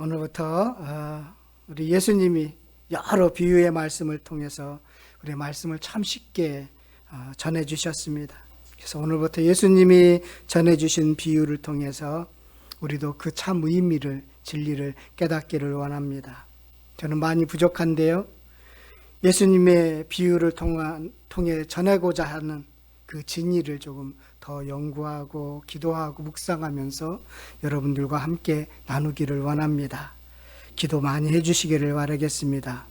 오늘부터 우리 예수님이 여러 비유의 말씀을 통해서 우리 말씀을 참 쉽게 전해 주셨습니다. 그래서 오늘부터 예수님이 전해 주신 비유를 통해서 우리도 그 참 의미를, 진리를 깨닫기를 원합니다. 저는 많이 부족한데요, 예수님의 비유를 통해 전하고자 하는 그 진리를 조금 더 연구하고 기도하고 묵상하면서 여러분들과 함께 나누기를 원합니다. 기도 많이 해주시기를 바라겠습니다.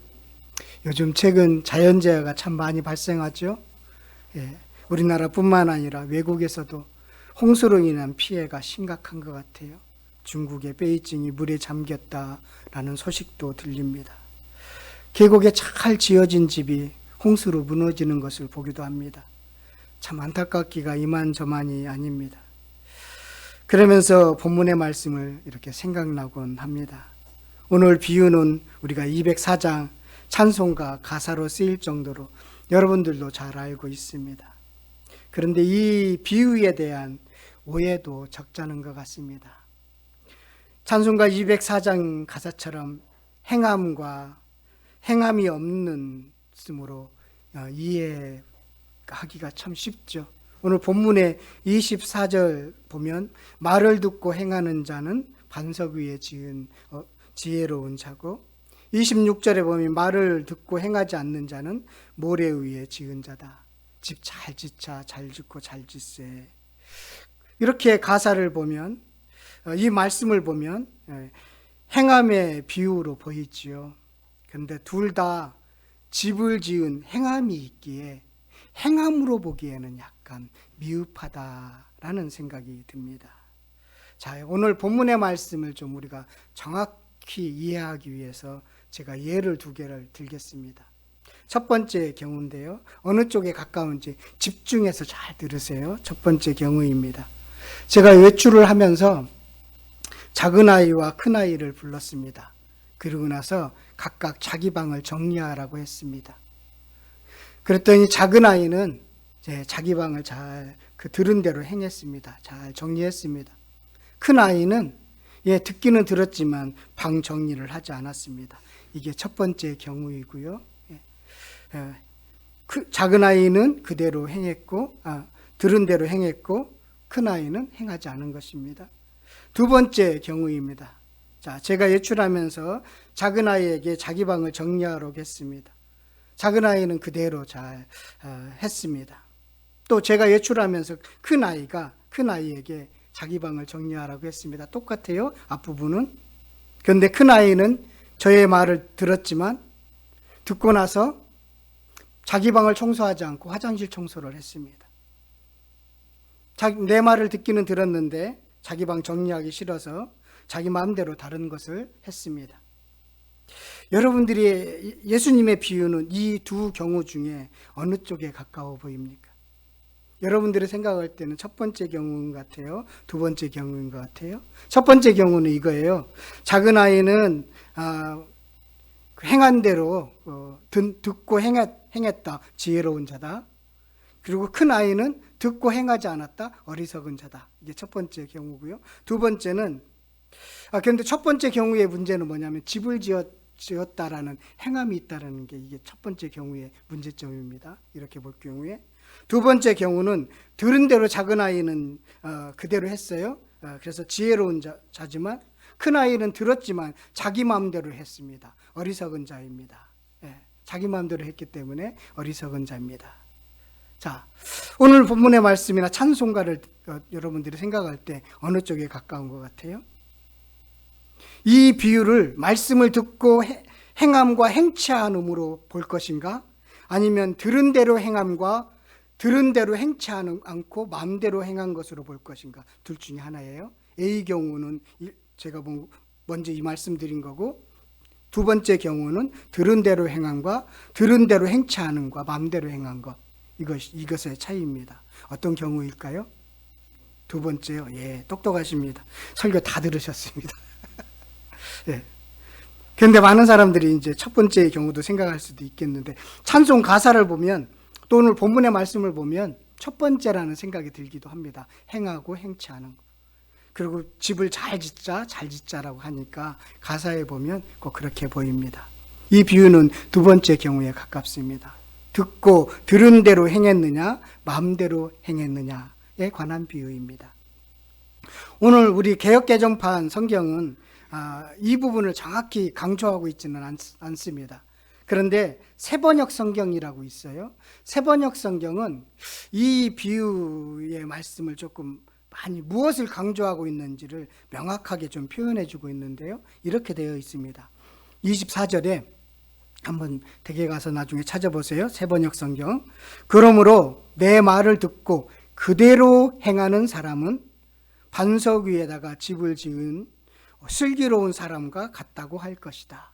요즘 최근 자연재해가 참 많이 발생하죠. 우리나라뿐만 아니라 외국에서도 홍수로 인한 피해가 심각한 것 같아요. 중국의 베이징이 물에 잠겼다라는 소식도 들립니다. 계곡에 잘 지어진 집이 홍수로 무너지는 것을 보기도 합니다. 참 안타깝기가 이만저만이 아닙니다. 그러면서 본문의 말씀을 이렇게 생각나곤 합니다. 오늘 비유는 우리가 204장 찬송가 가사로 쓰일 정도로 여러분들도 잘 알고 있습니다. 그런데 이 비유에 대한 오해도 적잖은 것 같습니다. 찬송가 204장 가사처럼 행함과 행함이 없는 쓰므로 이해하기가 참 쉽죠. 오늘 본문의 24절 보면 말을 듣고 행하는 자는 반석 위에 지은 지혜로운 자고, 26절에 보면 말을 듣고 행하지 않는 자는 모래 위에 지은 자다. 집 잘 짓자, 잘 짓고 잘 짓세. 이렇게 가사를 보면, 이 말씀을 보면 행함의 비유로 보이지요. 그런데 둘 다 집을 지은 행함이 있기에 행함으로 보기에는 약간 미흡하다라는 생각이 듭니다. 자, 오늘 본문의 말씀을 좀 우리가 정확히 이해하기 위해서 제가 예를 두 개를 들겠습니다. 첫 번째 경우인데요, 어느 쪽에 가까운지 집중해서 잘 들으세요. 첫 번째 경우입니다. 제가 외출을 하면서 작은 아이와 큰 아이를 불렀습니다. 그러고 나서 각각 자기 방을 정리하라고 했습니다. 그랬더니 작은 아이는 자기 방을 잘 들은 대로 행했습니다. 잘 정리했습니다. 큰 아이는 듣기는 들었지만 방 정리를 하지 않았습니다. 이게 첫 번째 경우이고요. 작은 아이는 그대로 행했고, 들은 대로 행했고, 큰 아이는 행하지 않은 것입니다. 두 번째 경우입니다. 자, 제가 외출하면서 작은 아이에게 자기 방을 정리하라고 했습니다. 작은 아이는 그대로 잘 했습니다. 또 제가 외출하면서 큰 아이에게 자기 방을 정리하라고 했습니다. 똑같아요, 앞부분은. 그런데 큰 아이는 저의 말을 들었지만 듣고 나서 자기 방을 청소하지 않고 화장실 청소를 했습니다. 내 말을 듣기는 들었는데 자기 방 정리하기 싫어서 자기 마음대로 다른 것을 했습니다. 여러분들이 예수님의 비유는 이 두 경우 중에 어느 쪽에 가까워 보입니까? 여러분들이 생각할 때는 첫 번째 경우인 것 같아요? 두 번째 경우인 것 같아요? 첫 번째 경우는 이거예요. 작은 아이는 행한 대로 듣고 행했다, 지혜로운 자다. 그리고 큰 아이는 듣고 행하지 않았다, 어리석은 자다. 이게 첫 번째 경우고요. 두 번째는, 그런데 첫 번째 경우의 문제는 뭐냐면 집을 지었다라는 행함이 있다라는 게 이게 첫 번째 경우의 문제점입니다. 이렇게 볼 경우에. 두 번째 경우는 들은 대로 작은 아이는 그대로 했어요. 그래서 지혜로운 자지만, 큰 아이는 들었지만 자기 마음대로 했습니다. 어리석은 자입니다. 자기 마음대로 했기 때문에 어리석은 자입니다. 자, 오늘 본문의 말씀이나 찬송가를 여러분들이 생각할 때 어느 쪽에 가까운 것 같아요? 이 비유를 말씀을 듣고 행함과 행치 않음으로 볼 것인가? 아니면 들은 대로 행함과 들은 대로 행치 않고 마음대로 행한 것으로 볼 것인가? 둘 중에 하나예요. A 경우는 제가 먼저 이 말씀드린 거고, 두 번째 경우는 들은 대로 행함과 들은 대로 행치 않음과 마음대로 행한 것, 이것의 차이입니다. 어떤 경우일까요? 두 번째요. 똑똑하십니다. 설교 다 들으셨습니다. 그런데 많은 사람들이 이제 첫 번째 경우도 생각할 수도 있겠는데, 찬송 가사를 보면 또 오늘 본문의 말씀을 보면 첫 번째라는 생각이 들기도 합니다. 행하고 행치 않은 것. 그리고 집을 잘 짓자라고 하니까 가사에 보면 꼭 그렇게 보입니다. 이 비유는 두 번째 경우에 가깝습니다. 듣고 들은 대로 행했느냐, 마음대로 행했느냐에 관한 비유입니다. 오늘 우리 개역개정판 성경은 이 부분을 정확히 강조하고 있지는 않습니다. 그런데 새번역 성경이라고 있어요. 새번역 성경은 이 비유의 말씀을 조금 많이 무엇을 강조하고 있는지를 명확하게 좀 표현해 주고 있는데요. 이렇게 되어 있습니다. 24절에 한번 댁에 가서 나중에 찾아보세요. 새번역 성경. 그러므로 내 말을 듣고 그대로 행하는 사람은 반석 위에다가 집을 지은 슬기로운 사람과 같다고 할 것이다.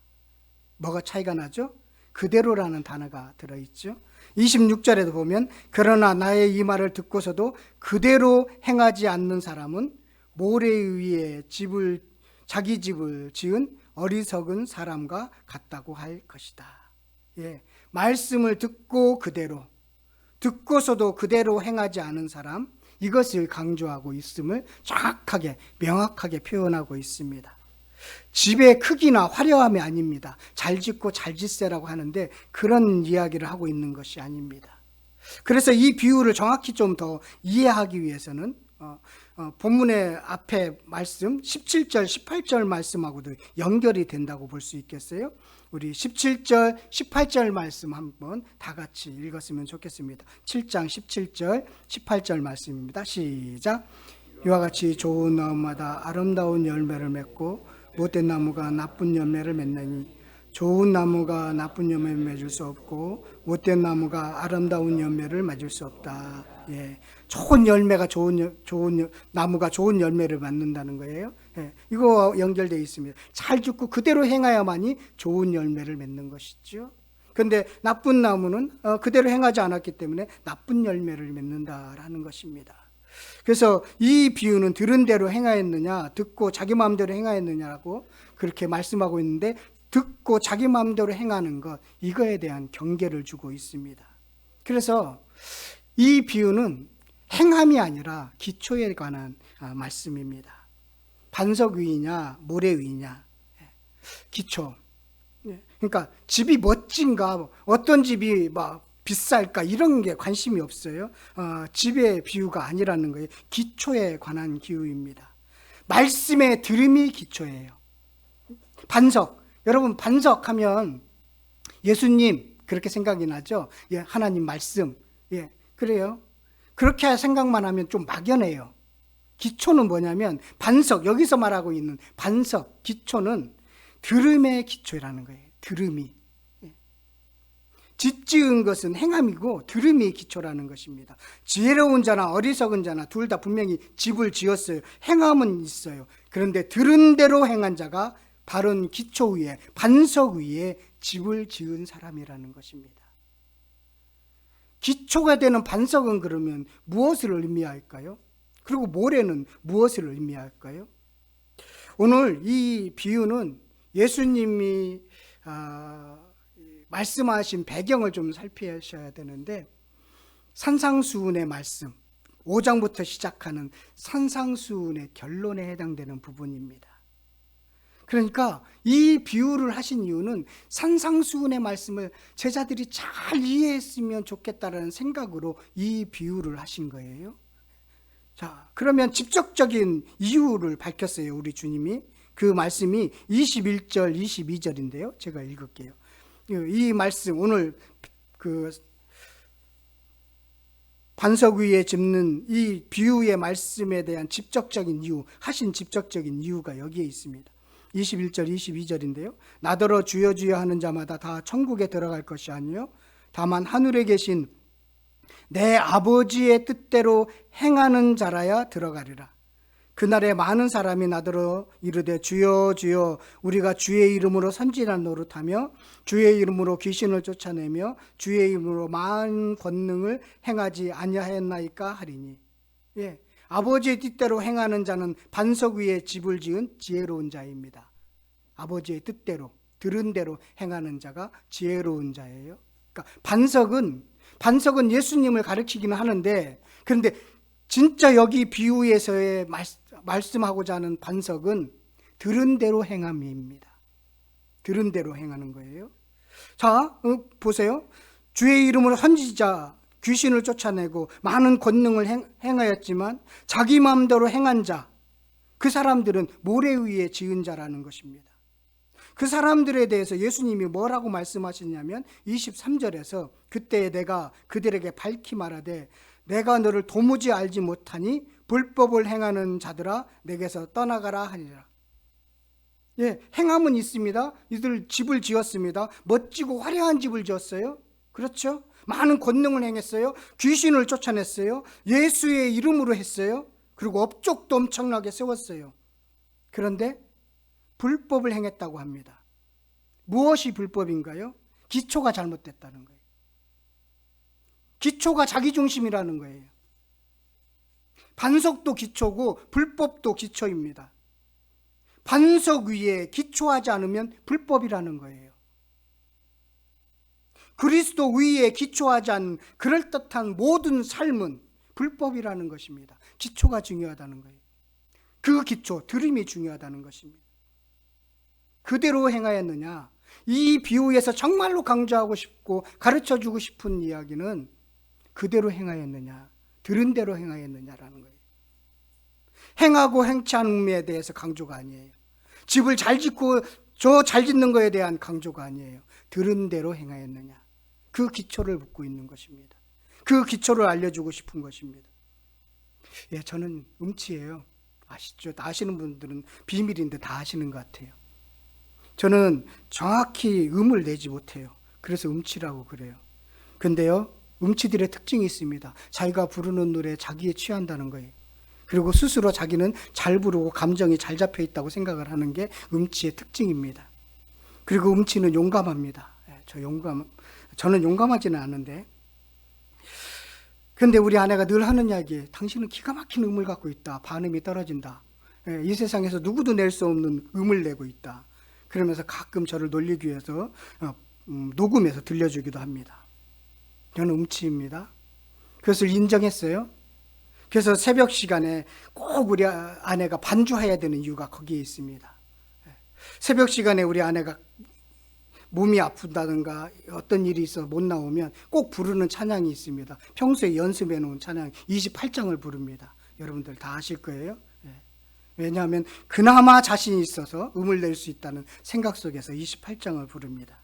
뭐가 차이가 나죠? 그대로라는 단어가 들어있죠. 26절에도 보면 그러나 나의 이 말을 듣고서도 그대로 행하지 않는 사람은 모래 위에 자기 집을 지은 어리석은 사람과 같다고 할 것이다. 예, 말씀을 듣고 듣고서도 그대로 행하지 않은 사람, 이것을 강조하고 있음을 정확하게 명확하게 표현하고 있습니다. 집의 크기나 화려함이 아닙니다. 잘 짓고 잘 짓세라고 하는데 그런 이야기를 하고 있는 것이 아닙니다. 그래서 이 비유를 정확히 좀 더 이해하기 위해서는 본문의 앞에 말씀 17절 18절 말씀하고도 연결이 된다고 볼 수 있겠어요? 우리 17절 18절 말씀 한번 다 같이 읽었으면 좋겠습니다. 7장 17절 18절 말씀입니다. 시작. 이와 같이 좋은 나무마다 아름다운 열매를 맺고 못된 나무가 나쁜 열매를 맺느니 좋은 나무가 나쁜 열매를 맺을 수 없고 못된 나무가 아름다운 열매를 맺을 수 없다. 예, 좋은 나무가 좋은 열매를 맺는다는 거예요. 예, 이거 연결되어 있습니다. 잘 짓고 그대로 행해야만이 좋은 열매를 맺는 것이죠. 그런데 나쁜 나무는 그대로 행하지 않았기 때문에 나쁜 열매를 맺는다라는 것입니다. 그래서 이 비유는 들은 대로 행하였느냐, 듣고 자기 마음대로 행하였느냐라고 그렇게 말씀하고 있는데, 듣고 자기 마음대로 행하는 것, 이거에 대한 경계를 주고 있습니다. 그래서 이 비유는 행함이 아니라 기초에 관한 말씀입니다. 반석 위이냐 모래 위이냐, 기초. 그러니까 집이 멋진가, 어떤 집이 비쌀까, 이런 게 관심이 없어요. 집의 비유가 아니라는 거예요. 기초에 관한 비유입니다. 말씀의 들음이 기초예요. 반석, 여러분 반석하면 예수님 그렇게 생각이 나죠? 예, 하나님 말씀. 예, 그래요. 그렇게 생각만 하면 좀 막연해요. 기초는 뭐냐면 반석, 여기서 말하고 있는 반석, 기초는 들음의 기초라는 거예요. 들음이. 짓지은 것은 행함이고 들음이 기초라는 것입니다. 지혜로운 자나 어리석은 자나 둘 다 분명히 집을 지었어요. 행함은 있어요. 그런데 들은 대로 행한 자가 바른 기초 위에, 반석 위에 집을 지은 사람이라는 것입니다. 기초가 되는 반석은 그러면 무엇을 의미할까요? 그리고 모래는 무엇을 의미할까요? 오늘 이 비유는 예수님이 말씀하신 배경을 좀 살피셔야 되는데, 산상수훈의 말씀 5장부터 시작하는 산상수훈의 결론에 해당되는 부분입니다. 그러니까 이 비유를 하신 이유는 산상수훈의 말씀을 제자들이 잘 이해했으면 좋겠다라는 생각으로 이 비유를 하신 거예요. 자, 그러면 직접적인 이유를 밝혔어요, 우리 주님이. 그 말씀이 21절 22절인데요 제가 읽을게요. 이 말씀, 오늘 그 반석 위에 짚는 이 비유의 말씀에 대한 직접적인 이유, 하신 직접적인 이유가 여기에 있습니다. 21절 22절인데요. 나더러 주여 주여 하는 자마다 다 천국에 들어갈 것이 아니요 다만 하늘에 계신 내 아버지의 뜻대로 행하는 자라야 들어가리라. 그날에 많은 사람이 나더러 이르되 주여 주여 우리가 주의 이름으로 선지자 노릇하며 주의 이름으로 귀신을 쫓아내며 주의 이름으로 많은 권능을 행하지 아니하였나이까 하리니. 예, 아버지의 뜻대로 행하는 자는 반석 위에 집을 지은 지혜로운 자입니다. 아버지의 뜻대로, 들은 대로 행하는 자가 지혜로운 자예요. 그러니까 반석은 예수님을 가리키기는 하는데, 그런데 진짜 여기 비유에서의 말씀하고자 하는 반석은 들은 대로 행함입니다. 들은 대로 행하는 거예요. 자, 보세요. 주의 이름으로 선지자 귀신을 쫓아내고 많은 권능을 행하였지만 자기 마음대로 행한 자, 그 사람들은 모래 위에 지은 자라는 것입니다. 그 사람들에 대해서 예수님이 뭐라고 말씀하셨냐면 23절에서 그때 내가 그들에게 밝히 말하되 내가 너를 도무지 알지 못하니 불법을 행하는 자들아 내게서 떠나가라 하니라. 예, 행함은 있습니다. 이들 집을 지었습니다. 멋지고 화려한 집을 지었어요. 그렇죠? 많은 권능을 행했어요. 귀신을 쫓아냈어요. 예수의 이름으로 했어요. 그리고 업적도 엄청나게 세웠어요. 그런데 불법을 행했다고 합니다. 무엇이 불법인가요? 기초가 잘못됐다는 거예요. 기초가 자기중심이라는 거예요. 반석도 기초고 불법도 기초입니다. 반석 위에 기초하지 않으면 불법이라는 거예요. 그리스도 위에 기초하지 않은 그럴듯한 모든 삶은 불법이라는 것입니다. 기초가 중요하다는 거예요. 그 기초, 들음이 중요하다는 것입니다. 그대로 행하였느냐? 이 비유에서 정말로 강조하고 싶고 가르쳐주고 싶은 이야기는 그대로 행하였느냐, 들은 대로 행하였느냐라는 거예요. 행하고 행치 않음에 대해서 강조가 아니에요. 집을 잘 짓고 저 잘 짓는 거에 대한 강조가 아니에요. 들은 대로 행하였느냐, 그 기초를 묻고 있는 것입니다. 그 기초를 알려주고 싶은 것입니다. 예, 저는 음치예요. 아시죠? 아시는 분들은 비밀인데 다 아시는 것 같아요. 저는 정확히 음을 내지 못해요. 그래서 음치라고 그래요. 근데요, 음치들의 특징이 있습니다. 자기가 부르는 노래에 자기에 취한다는 거예요. 그리고 스스로 자기는 잘 부르고 감정이 잘 잡혀 있다고 생각을 하는 게 음치의 특징입니다. 그리고 음치는 용감합니다. 저는 용감하지는 않은데. 근데 우리 아내가 늘 하는 이야기, 당신은 기가 막힌 음을 갖고 있다. 반음이 떨어진다. 이 세상에서 누구도 낼 수 없는 음을 내고 있다. 그러면서 가끔 저를 놀리기 위해서 녹음해서 들려주기도 합니다. 저는 음치입니다. 그것을 인정했어요. 그래서 새벽 시간에 꼭 우리 아내가 반주해야 되는 이유가 거기에 있습니다. 새벽 시간에 우리 아내가 몸이 아픈다든가 어떤 일이 있어 못 나오면 꼭 부르는 찬양이 있습니다. 평소에 연습해 놓은 찬양 28장을 부릅니다. 여러분들 다 아실 거예요. 왜냐하면 그나마 자신이 있어서 음을 낼 수 있다는 생각 속에서 28장을 부릅니다.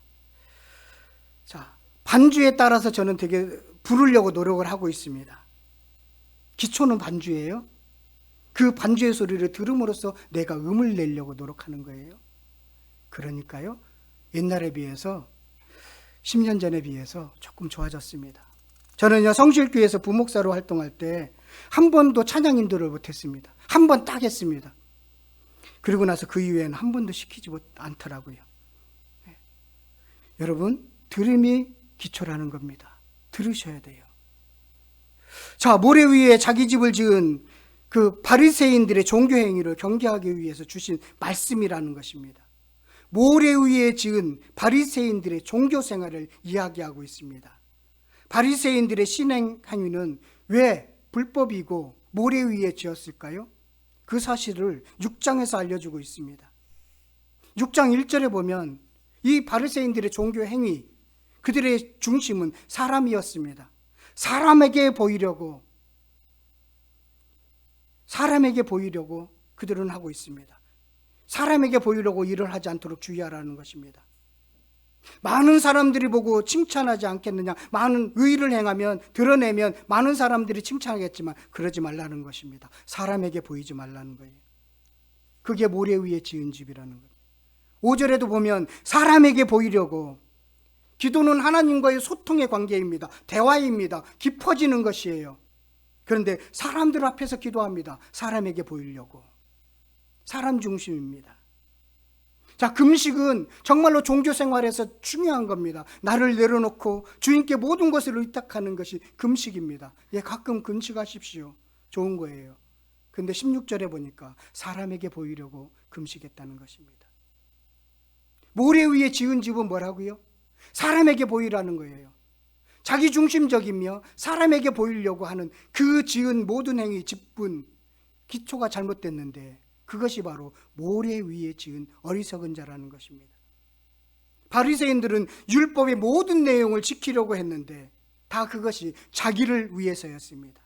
자, 반주에 따라서 저는 되게 부르려고 노력을 하고 있습니다. 기초는 반주예요. 그 반주의 소리를 들음으로써 내가 음을 내려고 노력하는 거예요. 그러니까요, 옛날에 비해서 10년 전에 비해서 조금 좋아졌습니다. 저는요, 성실교회에서 부목사로 활동할 때 한 번도 찬양 인도를 못했습니다. 한 번 딱 했습니다. 그리고 나서 그 이후에는 한 번도 시키지 않더라고요. 네. 여러분, 들음이 기초라는 겁니다. 들으셔야 돼요. 자, 모래 위에 자기 집을 지은 그 바리새인들의 종교 행위를 경계하기 위해서 주신 말씀이라는 것입니다. 모래 위에 지은 바리새인들의 종교 생활을 이야기하고 있습니다. 바리새인들의 신행 행위는 왜 불법이고 모래 위에 지었을까요? 그 사실을 6장에서 알려주고 있습니다. 6장 1절에 보면 이 바리새인들의 종교 행위, 그들의 중심은 사람이었습니다. 사람에게 보이려고 그들은 하고 있습니다. 사람에게 보이려고 일을 하지 않도록 주의하라는 것입니다. 많은 사람들이 보고 칭찬하지 않겠느냐. 많은 의를 행하면, 드러내면 많은 사람들이 칭찬하겠지만 그러지 말라는 것입니다. 사람에게 보이지 말라는 거예요. 그게 모래 위에 지은 집이라는 거예요. 5절에도 보면 사람에게 보이려고, 기도는 하나님과의 소통의 관계입니다. 대화입니다. 깊어지는 것이에요. 그런데 사람들 앞에서 기도합니다. 사람에게 보이려고. 사람 중심입니다. 자, 금식은 정말로 종교 생활에서 중요한 겁니다. 나를 내려놓고 주인께 모든 것을 의탁하는 것이 금식입니다. 예, 가끔 금식하십시오. 좋은 거예요. 근데 16절에 보니까 사람에게 보이려고 금식했다는 것입니다. 모래 위에 지은 집은 뭐라고요? 사람에게 보이라는 거예요. 자기 중심적이며 사람에게 보이려고 하는 그 지은 모든 행위, 집은 기초가 잘못됐는데 그것이 바로 모래 위에 지은 어리석은 자라는 것입니다. 바리새인들은 율법의 모든 내용을 지키려고 했는데 다 그것이 자기를 위해서였습니다.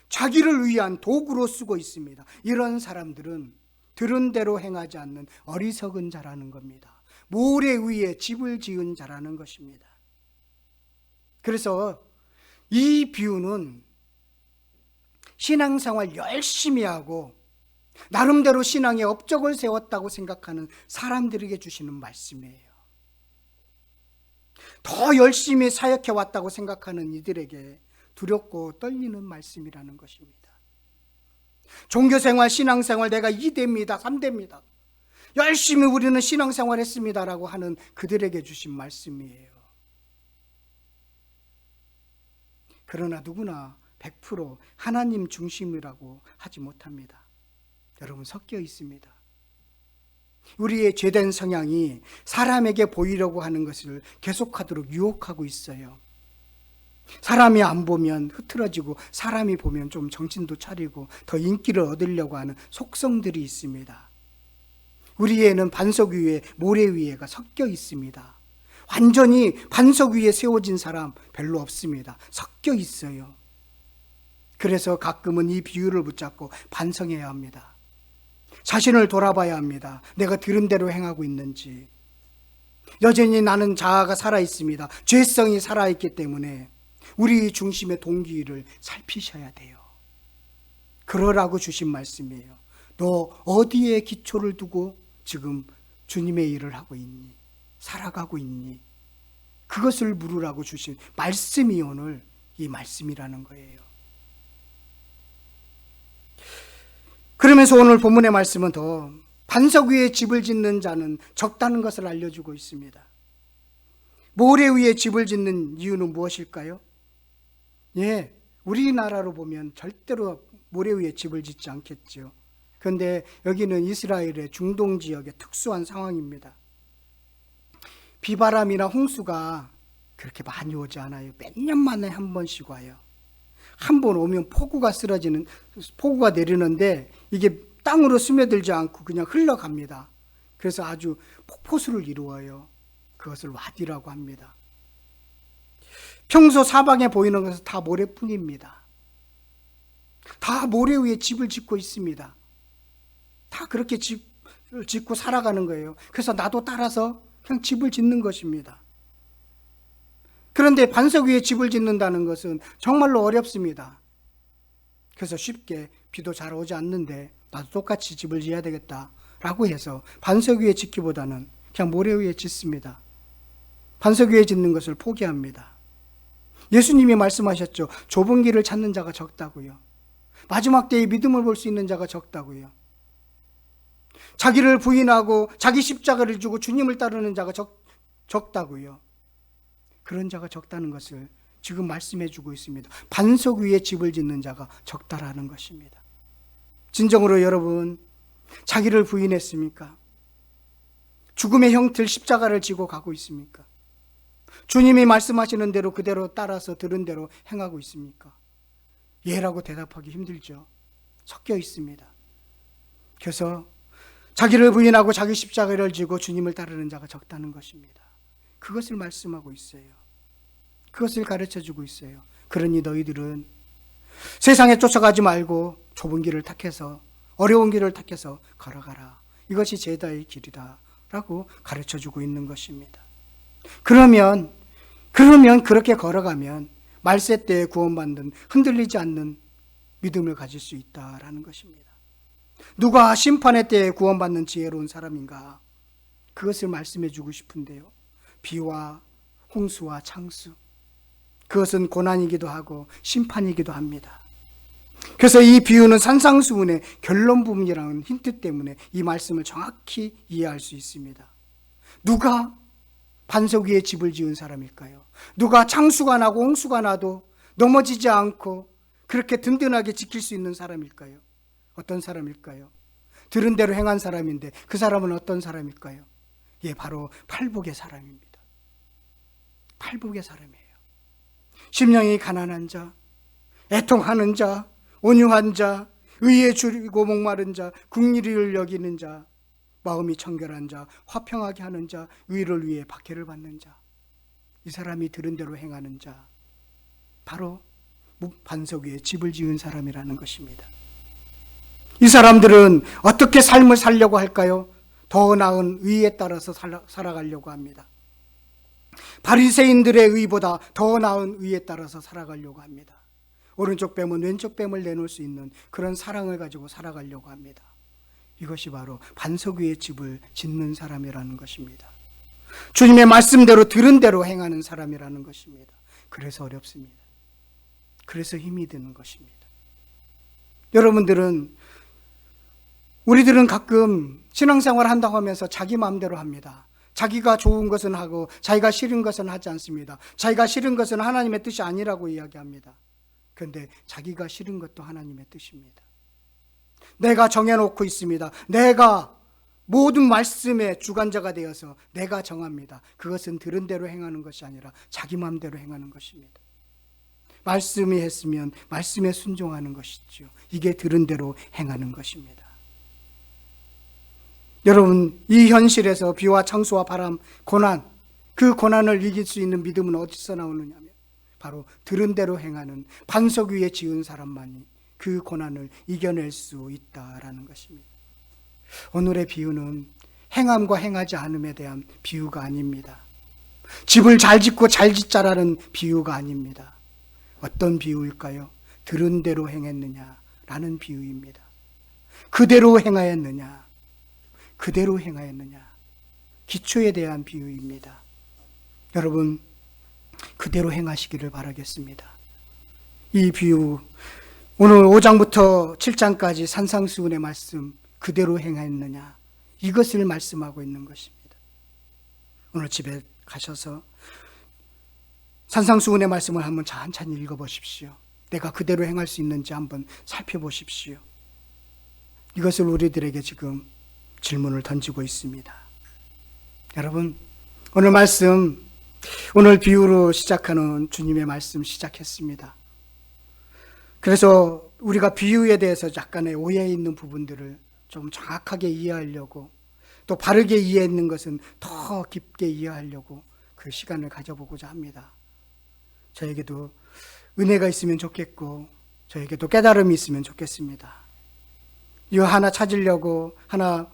자기를 위한 도구로 쓰고 있습니다. 이런 사람들은 들은 대로 행하지 않는 어리석은 자라는 겁니다. 모래 위에 집을 지은 자라는 것입니다. 그래서 이 비유는 신앙생활 열심히 하고 나름대로 신앙의 업적을 세웠다고 생각하는 사람들에게 주시는 말씀이에요. 더 열심히 사역해 왔다고 생각하는 이들에게 두렵고 떨리는 말씀이라는 것입니다. 종교생활, 신앙생활 내가 2대입니다, 3대입니다. 열심히 우리는 신앙생활 했습니다라고 하는 그들에게 주신 말씀이에요. 그러나 누구나 100% 하나님 중심이라고 하지 못합니다. 여러분, 섞여 있습니다. 우리의 죄된 성향이 사람에게 보이려고 하는 것을 계속하도록 유혹하고 있어요. 사람이 안 보면 흐트러지고 사람이 보면 좀 정신도 차리고 더 인기를 얻으려고 하는 속성들이 있습니다. 우리에는 반석 위에 모래 위에가 섞여 있습니다. 완전히 반석 위에 세워진 사람 별로 없습니다. 섞여 있어요. 그래서 가끔은 이 비유를 붙잡고 반성해야 합니다. 자신을 돌아봐야 합니다. 내가 들은 대로 행하고 있는지. 여전히 나는 자아가 살아있습니다. 죄성이 살아있기 때문에 우리 중심의 동기를 살피셔야 돼요. 그러라고 주신 말씀이에요. 너 어디에 기초를 두고 지금 주님의 일을 하고 있니? 살아가고 있니? 그것을 물으라고 주신 말씀이 오늘 이 말씀이라는 거예요. 그러면서 오늘 본문의 말씀은 더 반석 위에 집을 짓는 자는 적다는 것을 알려주고 있습니다. 모래 위에 집을 짓는 이유는 무엇일까요? 예, 우리나라로 보면 절대로 모래 위에 집을 짓지 않겠죠. 그런데 여기는 이스라엘의 중동 지역의 특수한 상황입니다. 비바람이나 홍수가 그렇게 많이 오지 않아요. 몇 년 만에 한 번씩 와요. 한 번 오면 폭우가 내리는데 이게 땅으로 스며들지 않고 그냥 흘러갑니다. 그래서 아주 폭포수를 이루어요. 그것을 와디라고 합니다. 평소 사방에 보이는 것은 다 모래뿐입니다. 다 모래 위에 집을 짓고 있습니다. 다 그렇게 집을 짓고 살아가는 거예요. 그래서 나도 따라서 그냥 집을 짓는 것입니다. 그런데 반석 위에 집을 짓는다는 것은 정말로 어렵습니다. 그래서 쉽게 비도 잘 오지 않는데 나도 똑같이 집을 지어야 되겠다라고 해서 반석 위에 짓기보다는 그냥 모래 위에 짓습니다. 반석 위에 짓는 것을 포기합니다. 예수님이 말씀하셨죠. 좁은 길을 찾는 자가 적다고요. 마지막 때에 믿음을 볼 수 있는 자가 적다고요. 자기를 부인하고 자기 십자가를 주고 주님을 따르는 자가 적다고요. 그런 자가 적다는 것을 지금 말씀해 주고 있습니다. 반석 위에 집을 짓는 자가 적다라는 것입니다. 진정으로 여러분, 자기를 부인했습니까? 죽음의 형틀 십자가를 지고 가고 있습니까? 주님이 말씀하시는 대로 그대로 따라서 들은 대로 행하고 있습니까? 예라고 대답하기 힘들죠. 섞여 있습니다. 그래서 자기를 부인하고 자기 십자가를 지고 주님을 따르는 자가 적다는 것입니다. 그것을 말씀하고 있어요. 그것을 가르쳐주고 있어요. 그러니 너희들은 세상에 쫓아가지 말고 좁은 길을 택해서, 어려운 길을 택해서 걸어가라. 이것이 제자의 길이다 라고 가르쳐주고 있는 것입니다. 그러면 그렇게 걸어가면 말세 때에 구원받는 흔들리지 않는 믿음을 가질 수 있다라는 것입니다. 누가 심판의 때에 구원받는 지혜로운 사람인가? 그것을 말씀해 주고 싶은데요. 비와 홍수와 창수, 그것은 고난이기도 하고 심판이기도 합니다. 그래서 이 비유는 산상수훈의 결론 부분이라는 힌트 때문에 이 말씀을 정확히 이해할 수 있습니다. 누가 반석 위에 집을 지은 사람일까요? 누가 창수가 나고 홍수가 나도 넘어지지 않고 그렇게 든든하게 지킬 수 있는 사람일까요? 어떤 사람일까요? 들은 대로 행한 사람인데 그 사람은 어떤 사람일까요? 예, 바로 팔복의 사람입니다. 팔복의 사람이에요. 심령이 가난한 자, 애통하는 자, 온유한 자, 의에 줄이고 목마른 자, 긍휼을 여기는 자, 마음이 청결한 자, 화평하게 하는 자, 의를 위해 박해를 받는 자, 이 사람이 들은 대로 행하는 자, 바로 반석 위에 집을 지은 사람이라는 것입니다. 이 사람들은 어떻게 삶을 살려고 할까요? 더 나은 의에 따라서 살아가려고 합니다. 바리새인들의 의보다 더 나은 의에 따라서 살아가려고 합니다. 오른쪽 뺨은 왼쪽 뺨을 내놓을 수 있는 그런 사랑을 가지고 살아가려고 합니다. 이것이 바로 반석 위에 집을 짓는 사람이라는 것입니다. 주님의 말씀대로 들은 대로 행하는 사람이라는 것입니다. 그래서 어렵습니다. 그래서 힘이 드는 것입니다. 우리들은 가끔 신앙생활 한다고 하면서 자기 마음대로 합니다. 자기가 좋은 것은 하고 자기가 싫은 것은 하지 않습니다. 자기가 싫은 것은 하나님의 뜻이 아니라고 이야기합니다. 그런데 자기가 싫은 것도 하나님의 뜻입니다. 내가 정해놓고 있습니다. 내가 모든 말씀의 주관자가 되어서 내가 정합니다. 그것은 들은 대로 행하는 것이 아니라 자기 마음대로 행하는 것입니다. 말씀이 했으면 말씀에 순종하는 것이죠. 이게 들은 대로 행하는 것입니다. 여러분, 이 현실에서 비와 창수와 바람, 고난, 그 고난을 이길 수 있는 믿음은 어디서 나오느냐면 바로 들은 대로 행하는 반석 위에 지은 사람만이 그 고난을 이겨낼 수 있다라는 것입니다. 오늘의 비유는 행함과 행하지 않음에 대한 비유가 아닙니다. 집을 잘 짓고 잘 짓자라는 비유가 아닙니다. 어떤 비유일까요? 들은 대로 행했느냐라는 비유입니다. 그대로 행하였느냐, 그대로 행하였느냐, 기초에 대한 비유입니다. 여러분, 그대로 행하시기를 바라겠습니다. 이 비유, 오늘 5장부터 7장까지 산상수훈의 말씀, 그대로 행하였느냐, 이것을 말씀하고 있는 것입니다. 오늘 집에 가셔서 산상수훈의 말씀을 한번 천천히 읽어보십시오. 내가 그대로 행할 수 있는지 한번 살펴보십시오. 이것을 우리들에게 지금 질문을 던지고 있습니다. 여러분, 오늘 말씀, 오늘 비유로 시작하는 주님의 말씀 시작했습니다. 그래서 우리가 비유에 대해서 약간의 오해 있는 부분들을 좀 정확하게 이해하려고, 또 바르게 이해했는 것은 더 깊게 이해하려고 그 시간을 가져보고자 합니다. 저에게도 은혜가 있으면 좋겠고, 저에게도 깨달음이 있으면 좋겠습니다. 이거 하나 찾으려고, 하나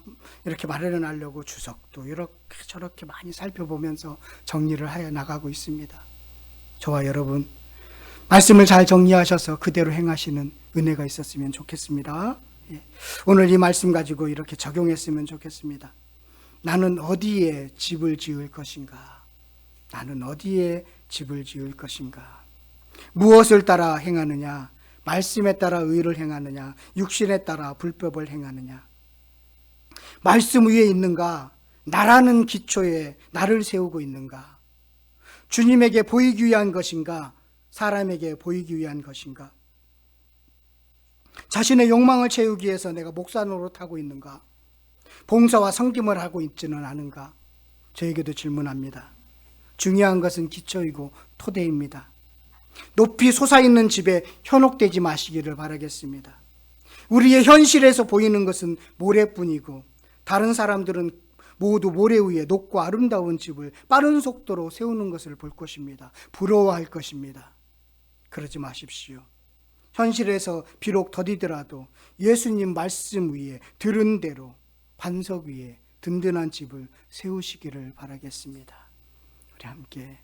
이렇게 마련하려고 주석도 이렇게 저렇게 많이 살펴보면서 정리를 하여 나가고 있습니다. 저와 여러분, 말씀을 잘 정리하셔서 그대로 행하시는 은혜가 있었으면 좋겠습니다. 오늘 이 말씀 가지고 이렇게 적용했으면 좋겠습니다. 나는 어디에 집을 지을 것인가? 나는 어디에 집을 지을 것인가? 무엇을 따라 행하느냐? 말씀에 따라 의를 행하느냐? 육신에 따라 불법을 행하느냐? 말씀 위에 있는가? 나라는 기초에 나를 세우고 있는가? 주님에게 보이기 위한 것인가? 사람에게 보이기 위한 것인가? 자신의 욕망을 채우기 위해서 내가 목사 노릇하고 있는가? 봉사와 섬김을 하고 있지는 않은가? 저에게도 질문합니다. 중요한 것은 기초이고 토대입니다. 높이 솟아있는 집에 현혹되지 마시기를 바라겠습니다. 우리의 현실에서 보이는 것은 모래뿐이고, 다른 사람들은 모두 모래 위에 높고 아름다운 집을 빠른 속도로 세우는 것을 볼 것입니다. 부러워할 것입니다. 그러지 마십시오. 현실에서 비록 더디더라도 예수님 말씀 위에 들은 대로 반석 위에 든든한 집을 세우시기를 바라겠습니다. 우리 함께